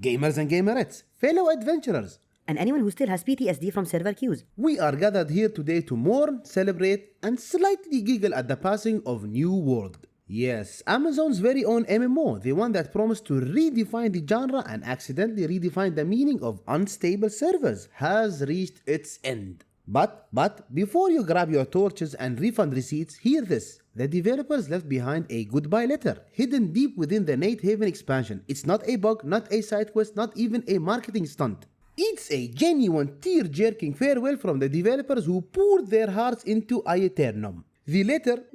gamers and gamerettes, fellow adventurers, and anyone who still has PTSD from server queues. we are gathered here today to mourn, celebrate, and slightly giggle at the passing of New World. Yes, Amazon's very own MMO, the one that promised to redefine the genre and accidentally redefine the meaning of unstable servers, has reached its end. But, before you grab your torches and refund receipts, hear this. The developers left behind a goodbye letter, hidden deep within the Night Haven expansion. It's not a bug, not a side quest, not even a marketing stunt. It's a genuine tear-jerking farewell from the developers who poured their hearts into Aeternum. The letter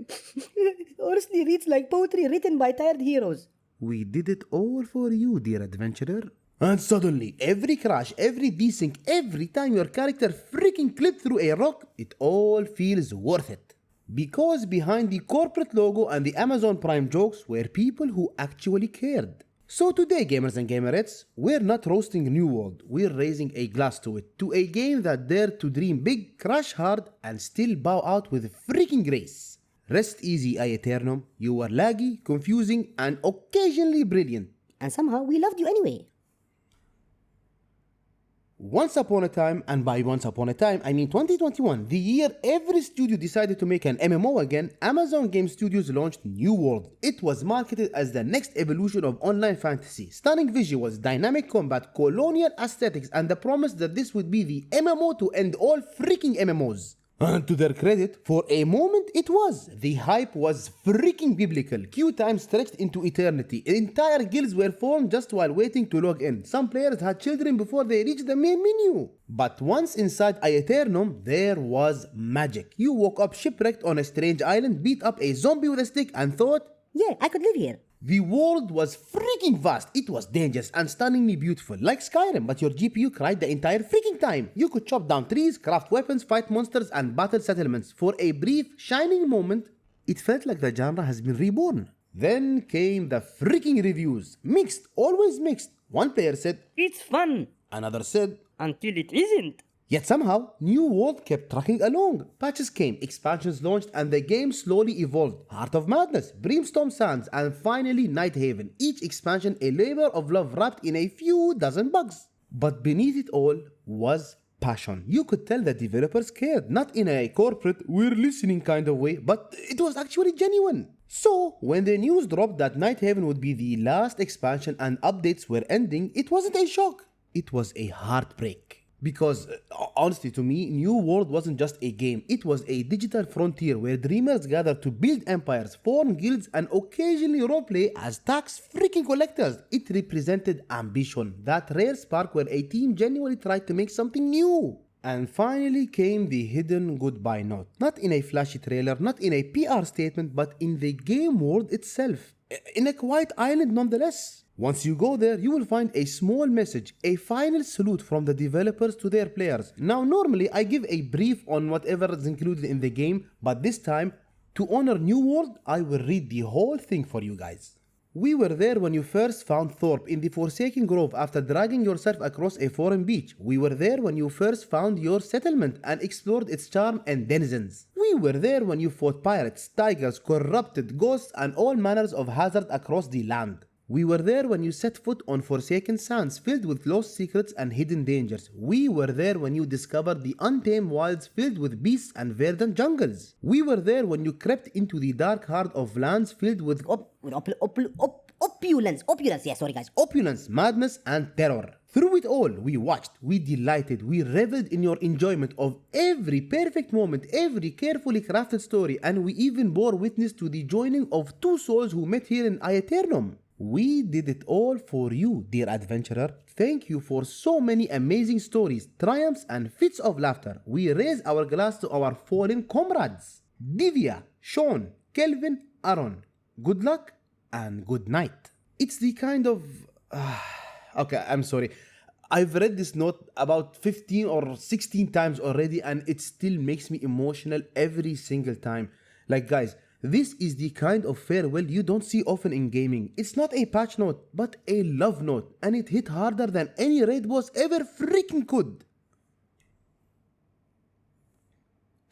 Honestly reads like poetry written by tired heroes. We did it all for you, dear adventurer. And suddenly, every crash, every desync, every time your character freaking clipped through a rock, it all feels worth it. Because behind the corporate logo and the Amazon Prime jokes were people who actually cared. So today, gamers and gamerettes, we're not roasting New World, we're raising a glass to it, to a game that dared to dream big, crash hard, and still bow out with freaking grace. Rest easy, Aeternum. You were laggy, confusing, and occasionally brilliant. And somehow we loved you anyway. Once upon a time, and by once upon a time, I mean 2021, the year every studio decided to make an MMO again, Amazon Game Studios launched New World. It was marketed as the next evolution of online fantasy. Stunning visuals, dynamic combat, colonial aesthetics, and the promise that this would be the MMO to end all freaking MMOs. And to their credit, for a moment it was. The hype was freaking biblical. Queue time stretched into eternity. Entire guilds were formed just while waiting to log in. Some players had children before they reached the main menu. But once inside Aeternum, there was magic. You woke up shipwrecked on a strange island, beat up a zombie with a stick, and thought, yeah, I could live here. the world was freaking vast, it was dangerous and stunningly beautiful, like Skyrim, but your GPU cried the entire freaking time. You could chop down trees, craft weapons, fight monsters, and battle settlements. For a brief, shining moment, it felt like the genre has been reborn. Then came the freaking reviews. Mixed, always mixed. One player said, It's fun. another said, Until it isn't. Yet somehow, New World kept trucking along. Patches came, expansions launched, and the game slowly evolved. Heart of Madness, Brimstone Sands, and finally Night Haven. Each expansion a labor of love wrapped in a few dozen bugs. But beneath it all was passion. You could tell the developers cared, not in a corporate, we're listening kind of way, but it was actually genuine. So, when the news dropped that Night Haven would be the last expansion and updates were ending, it wasn't a shock. It was a heartbreak. Because, honestly to me, New World wasn't just a game, it was a digital frontier where dreamers gathered to build empires, form guilds, and occasionally roleplay as tax freaking collectors. It represented ambition, that rare spark where a team genuinely tried to make something new. And finally came the hidden goodbye note. Not in a flashy trailer, not in a PR statement, but in the game world itself. In a quiet island nonetheless. Once you go there, you will find a small message, a final salute from the developers to their players. Now normally I give a brief on whatever is included in the game, but this time, to honor New World, I will read the whole thing for you guys. We were there when you first found Thorpe in the Forsaken Grove after dragging yourself across a foreign beach. We were there when you first found your settlement and explored its charm and denizens. We were there when you fought pirates, tigers, corrupted ghosts, and all manners of hazard across the land. We were there when you set foot on Forsaken Sands filled with lost secrets and hidden dangers. We were there when you discovered the untamed wilds filled with beasts and verdant jungles. We were there when you crept into the dark heart of lands filled with opulence, yeah, sorry guys. Opulence, madness, and terror. Through it all, we watched, we delighted, we reveled in your enjoyment of every perfect moment, every carefully crafted story, and we even bore witness to the joining of two souls who met here in Aeternum. We did it all for you, dear adventurer. Thank you for so many amazing stories, triumphs, and fits of laughter. We raise our glass to our fallen comrades. Divya, Sean, Kelvin, Aaron. Good luck and good night. It's the kind of... okay, I'm sorry. I've read this note about 15 or 16 times already and it still makes me emotional every single time. Like guys, this is the kind of farewell you don't see often in gaming. It's not a patch note, but a love note, and it hit harder than any raid boss ever freaking could.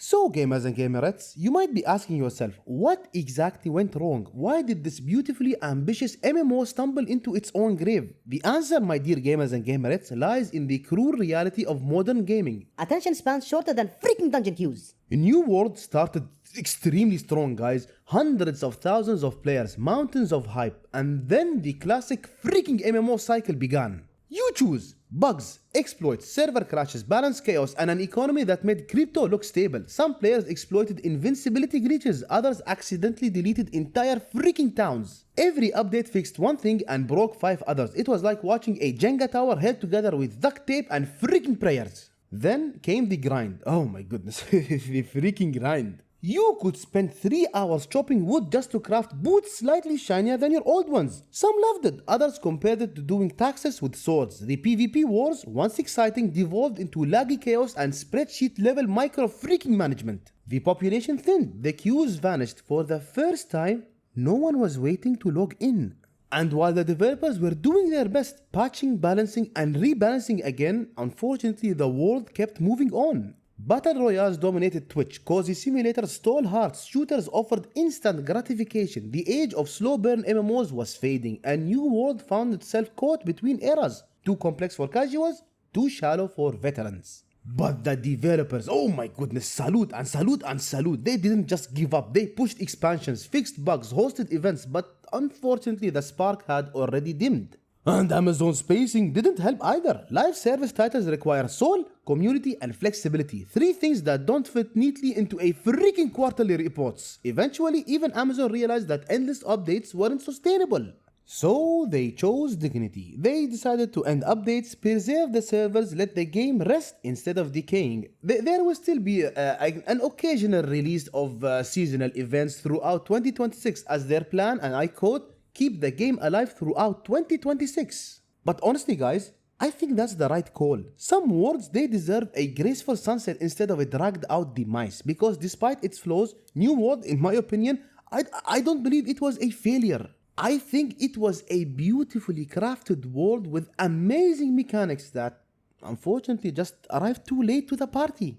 So, gamers and gamerettes, you might be asking yourself, what exactly went wrong? Why did this beautifully ambitious MMO stumble into its own grave? The answer, my dear gamers and gamerettes, lies in the cruel reality of modern gaming. Attention spans shorter than freaking dungeon queues. New World started extremely strong, guys. Hundreds of thousands of players, mountains of hype, and then the classic freaking MMO cycle began. You choose. Bugs, exploits, server crashes, balance chaos, and an economy that made crypto look stable. Some players exploited invincibility glitches, others accidentally deleted entire freaking towns. Every update fixed one thing and broke 5 others. It was like watching a Jenga tower held together with duct tape and freaking prayers. Then came the grind. Oh my goodness, the freaking grind. You could spend 3 hours chopping wood just to craft boots slightly shinier than your old ones. Some loved it, others compared it to doing taxes with swords. The PvP wars, once exciting, devolved into laggy chaos and spreadsheet level micro freaking management. The population thinned, the queues vanished. For the first time, no one was waiting to log in. And while the developers were doing their best, patching, balancing, and rebalancing again, unfortunately the world kept moving on. Battle Royales dominated Twitch, cozy simulators stole hearts, shooters offered instant gratification, the age of slow burn MMOs was fading, and New World found itself caught between eras, too complex for casuals, too shallow for veterans. But the developers, oh my goodness, salute and salute and salute. They didn't just give up, they pushed expansions, fixed bugs, hosted events, but unfortunately the spark had already dimmed. And Amazon's pacing didn't help either. Live service titles require soul, community, and flexibility. 3 things that don't fit neatly into a freaking quarterly reports. Eventually, even Amazon realized that endless updates weren't sustainable. So they chose dignity. They decided to end updates, preserve the servers, let the game rest instead of decaying. There will still be an occasional release of seasonal events throughout 2026 as their plan, and I quote, keep the game alive throughout 2026. But honestly guys, I think that's the right call. Some worlds, they deserve a graceful sunset instead of a dragged out demise, because despite its flaws, New World, in my opinion, I don't believe it was a failure. I think it was a beautifully crafted world with amazing mechanics that unfortunately just arrived too late to the party.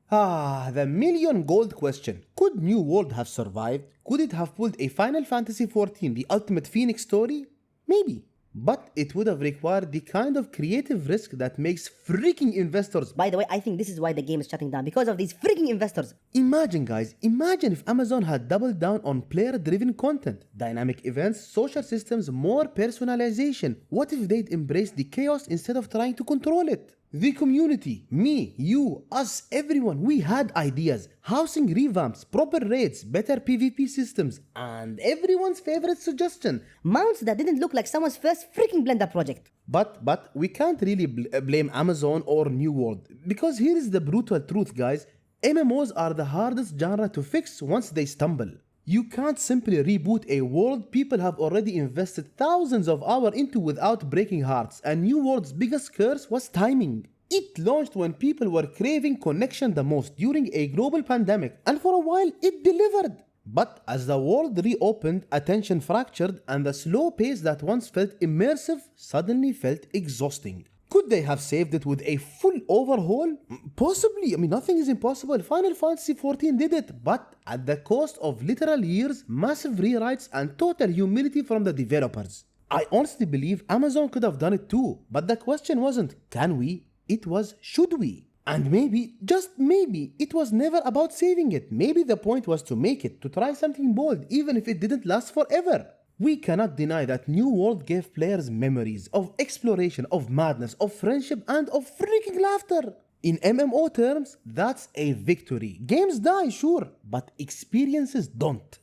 The million gold question. Could New World have survived? Could it have pulled a Final Fantasy XIV, the ultimate Phoenix story? Maybe. But it would have required the kind of creative risk that makes freaking investors. By the way, I think this is why the game is shutting down, because of these freaking investors. Imagine guys, imagine if Amazon had doubled down on player-driven content, dynamic events, social systems, more personalization. What if they'd embraced the chaos instead of trying to control it? The community, me, you, us, everyone, we had ideas, housing revamps, proper raids, better PvP systems, and everyone's favorite suggestion, Mounts that didn't look like someone's first freaking Blender project. But we can't really blame Amazon or New World, because here is the brutal truth guys, MMOs are the hardest genre to fix once they stumble. You can't simply reboot a world people have already invested thousands of hours into without breaking hearts, and New World's biggest curse was timing. It launched when people were craving connection the most during a global pandemic, and for a while it delivered. But as the world reopened, attention fractured, and the slow pace that once felt immersive suddenly felt exhausting. Could they have saved it with a full overhaul? Possibly. I mean, nothing is impossible. Final Fantasy XIV did it, but at the cost of literal years, massive rewrites, and total humility from the developers. I honestly believe Amazon could have done it too, but the question wasn't, can we? It was, should we? And maybe, just maybe, it was never about saving it. Maybe the point was to make it, to try something bold, even if it didn't last forever. We cannot deny that New World gave players memories of exploration, of madness, of friendship, and of freaking laughter. In MMO terms, that's a victory. Games die, sure, but experiences don't.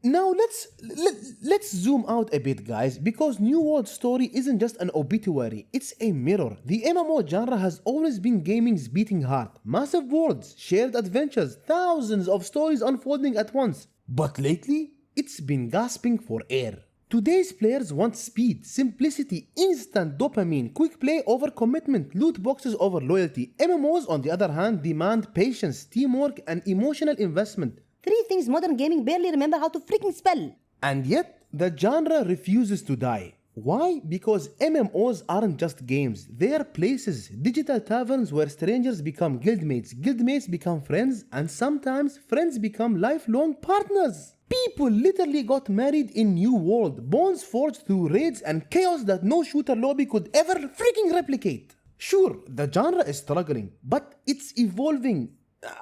Now let's zoom out a bit guys, because New World story isn't just an obituary, it's a mirror. The MMO genre has always been gaming's beating heart. Massive worlds, shared adventures, thousands of stories unfolding at once. But lately, it's been gasping for air. Today's players want speed, simplicity, instant dopamine, quick play over commitment, loot boxes over loyalty. MMOs on the other hand demand patience, teamwork, and emotional investment. 3 things modern gaming barely remember how to freaking spell. And yet, the genre refuses to die. Why? Because MMOs aren't just games, they are places, digital taverns where strangers become guildmates, guildmates become friends, and sometimes friends become lifelong partners. People literally got married in New World, bonds forged through raids and chaos that no shooter lobby could ever freaking replicate. Sure, the genre is struggling, but it's evolving.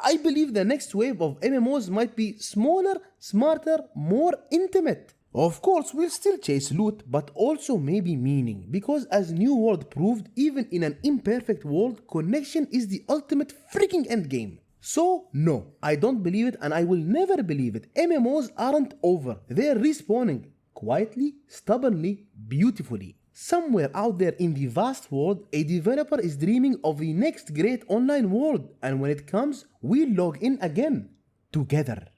I believe the next wave of MMOs might be smaller, smarter, more intimate. Of course, we'll still chase loot, but also maybe meaning, because as New World proved, even in an imperfect world, connection is the ultimate freaking endgame. So, no, I don't believe it and I will never believe it. MMOs aren't over, they're respawning. Quietly, stubbornly, beautifully. Somewhere out there in the vast world, a developer is dreaming of the next great online world, and when it comes, we'll log in again. Together.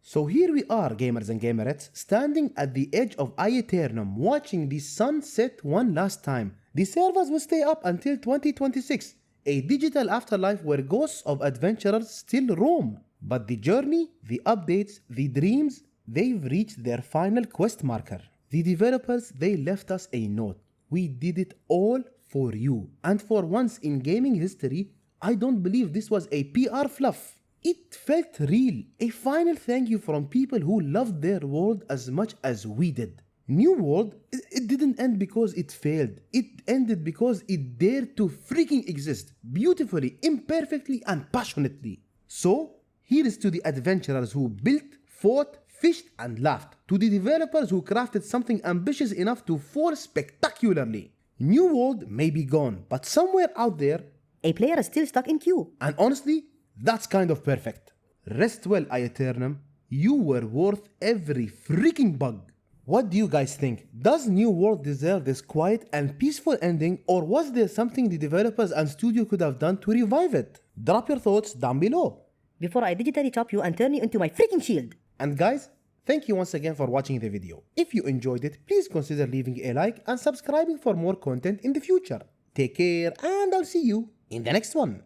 So here we are, gamers and gamerettes, standing at the edge of Aeternum, watching the sun set one last time. The servers will stay up until 2026, a digital afterlife where ghosts of adventurers still roam. But the journey, the updates, the dreams, they've reached their final quest marker. The developers, they left us a note. We did it all for you. And for once in gaming history, I don't believe this was a PR fluff. It felt real, a final thank you from people who loved their world as much as we did. New World, it didn't end because it failed. It ended because it dared to freaking exist, beautifully, imperfectly, and passionately. So, here is to the adventurers who built, fought, fished, and laughed. To the developers who crafted something ambitious enough to fall spectacularly. New World may be gone, but somewhere out there, A player is still stuck in queue. and honestly, that's kind of perfect. Rest well, Aeternum. You were worth every freaking bug. What do you guys think? Does New World deserve this quiet and peaceful ending, or was there something the developers and studio could have done to revive it? Drop your thoughts down below. Before I digitally chop you and turn you into my freaking shield. And guys, thank you once again for watching the video. If you enjoyed it, please consider leaving a like and subscribing for more content in the future. Take care, and I'll see you in the next one.